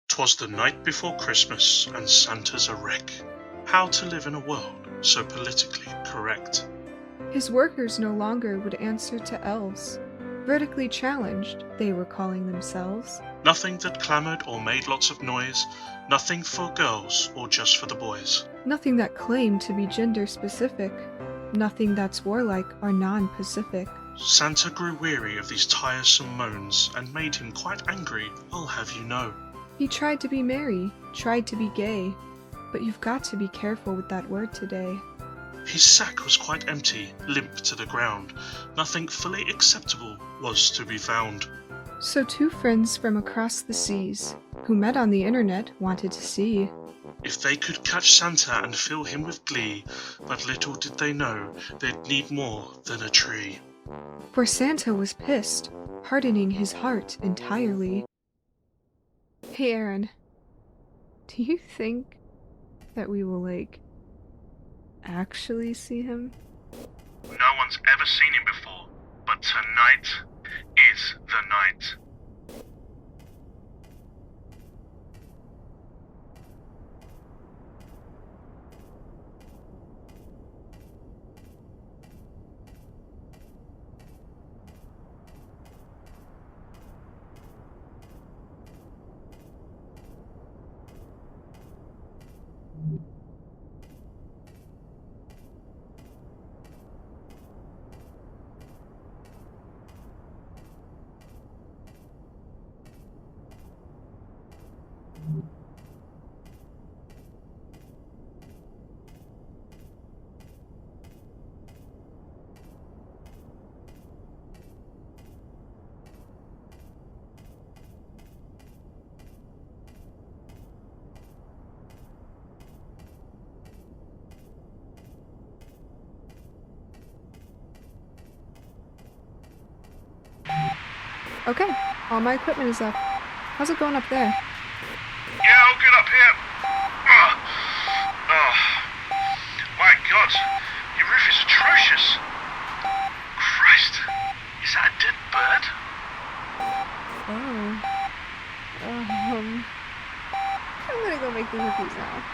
'Twas the night before Christmas, and Santa's a wreck. How to live in a world so politically correct? His workers no longer would answer to elves. Vertically challenged, they were calling themselves. Nothing that clamoured or made lots of noise, nothing for girls or just for the boys. Nothing that claimed to be gender specific. Nothing that's warlike or non-Pacific. Santa grew weary of these tiresome moans, and made him quite angry, I'll have you know. He tried to be merry, tried to be gay, but you've got to be careful with that word today. His sack was quite empty, limp to the ground. Nothing fully acceptable was to be found. So two friends from across the seas, who met on the internet, wanted to see if they could catch Santa and fill him with glee, but little did they know they'd need more than a tree. For Santa was pissed, hardening his heart entirely. Hey Aaron, do you think that we will, actually see him? No one's ever seen him before, but tonight is the night. Okay, all my equipment is up. How's it going up there? Yeah, all good up here. Oh, my God, your roof is atrocious. Christ, is that a dead bird? I'm gonna go make the cookies now.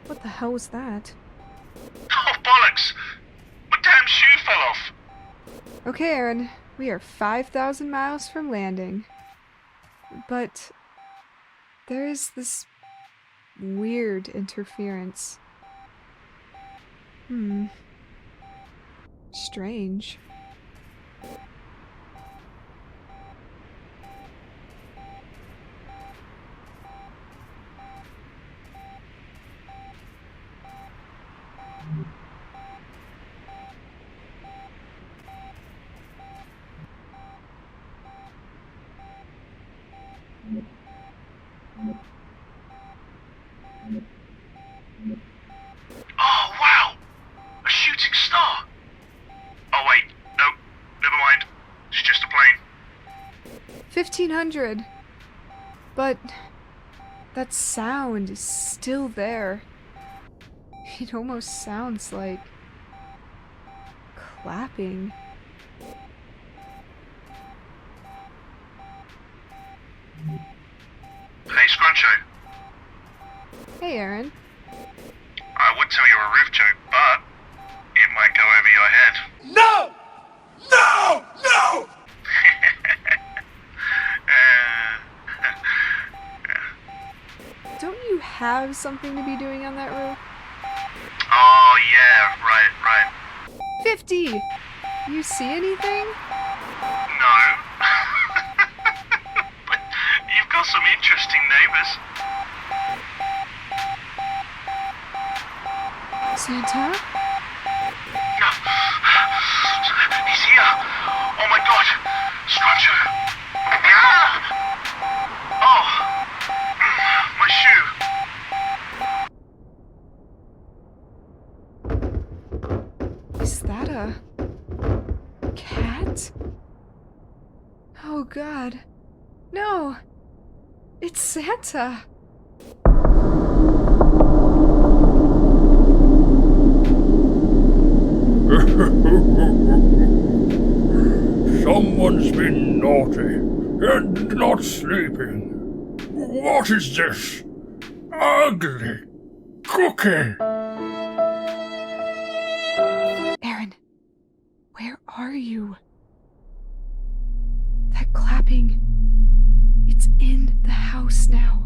What the hell was that? Oh, bollocks! My damn shoe fell off! Okay, Aaron, we are 5,000 miles from landing. But there is this weird interference. Strange. Oh, wow! A shooting star! Oh, wait, no, never mind. It's just a plane. 1,500! But that sound is still there. It almost sounds like clapping. Hey, Scruncho. Hey, Aaron. I would tell you a roof joke, but it might go over your head. No! No! No! Don't you have something to be doing on that roof? Oh, yeah, right. 50! You see anything? No. But you've got some interesting neighbors. Santa? No. He's here. Oh my god. Scruncher. Oh. My shoe. Is that a cat? Oh god. No. It's Santa. Someone's been naughty and not sleeping. What is this? Ugly cookie. Aaron, where are you? That clapping. It's in the house now.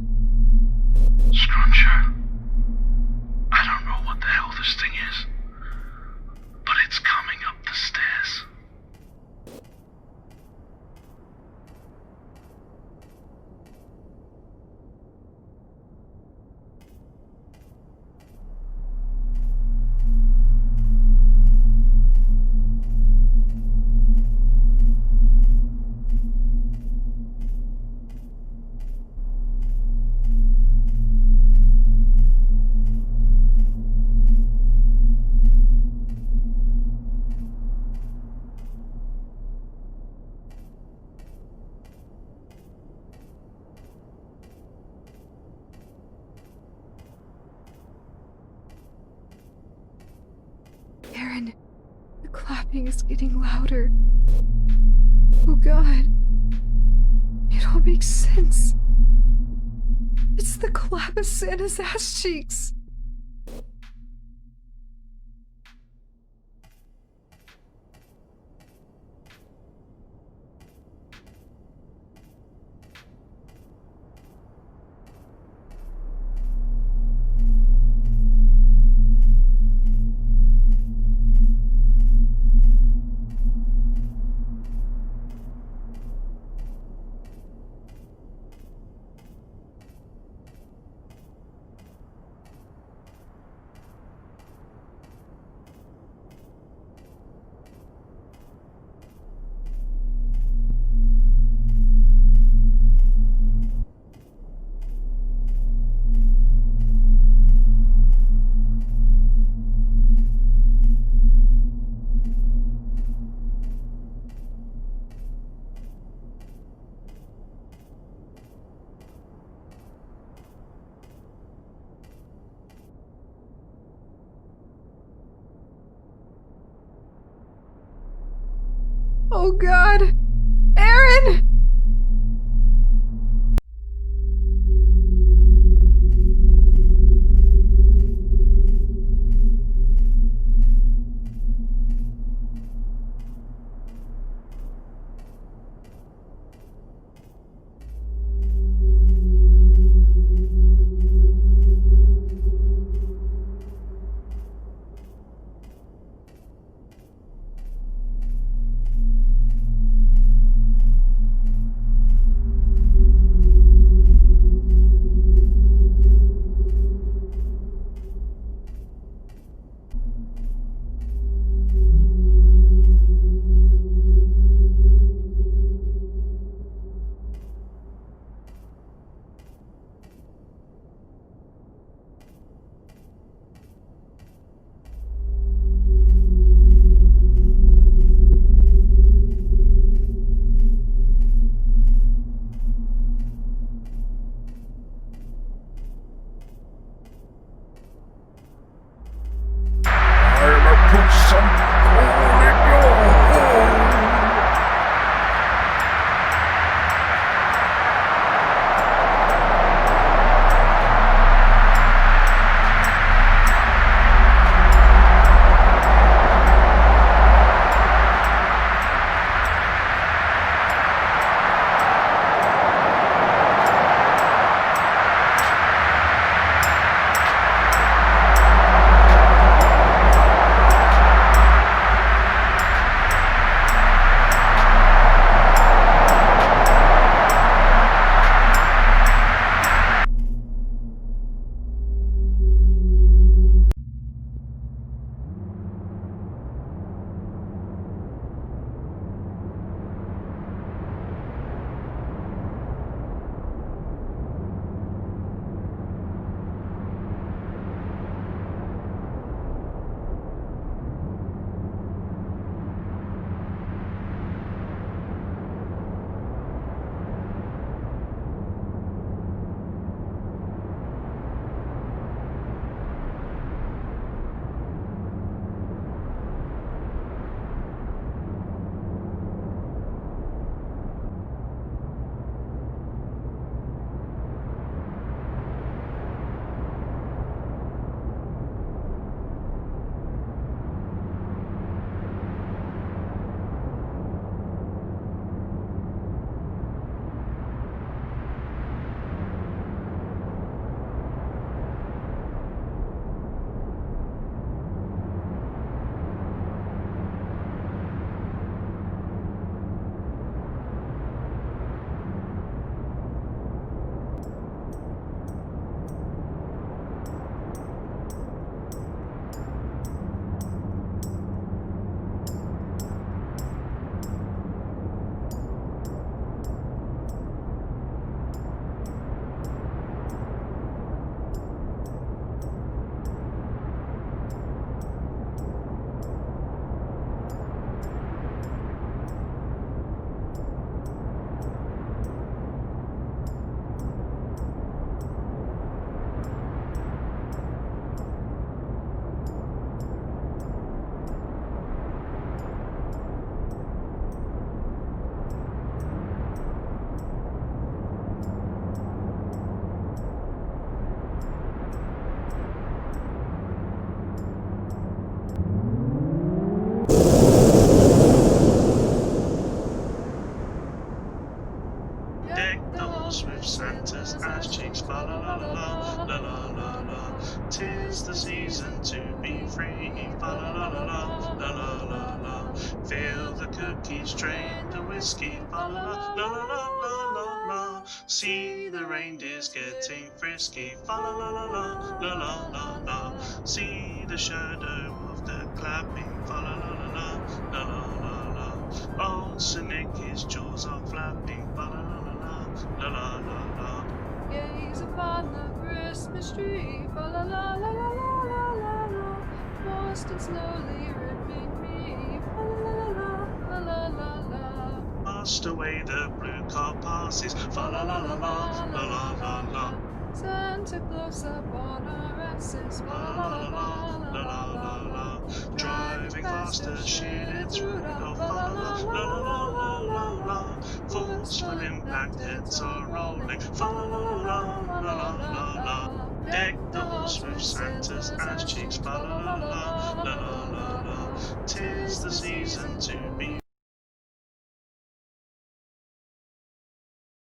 Scruncher. I don't know what the hell this thing is, but it's coming up the stairs. Aaron, the clapping is getting louder. Oh god. It all makes sense. It's the clap of Santa's ass cheeks. Oh god! Aaron! turkeys drain the whiskey, fa la la la la la la la. See the reindeers getting frisky, fa la la la la la la la la. See the shadow of the clapping, fa la la la la la la la la. Old Sir Nick, his jaws are flapping, fa la la la la la la la. Gaze upon the Christmas tree, fa la la la la la la la la. Lost and slowly ripping me, fa la la la la la la. Past away the blue car passes, fa la la la la la la la la. Santa Claus up on our asses, fa la la la la la la la. Driving faster, shooting through the fa la la la la la la la. Forceful impact, heads are rolling, fa la la la la la la la. Deck the halls with Santa's ass cheeks, fa la la la la la la la. 'Tis the season to be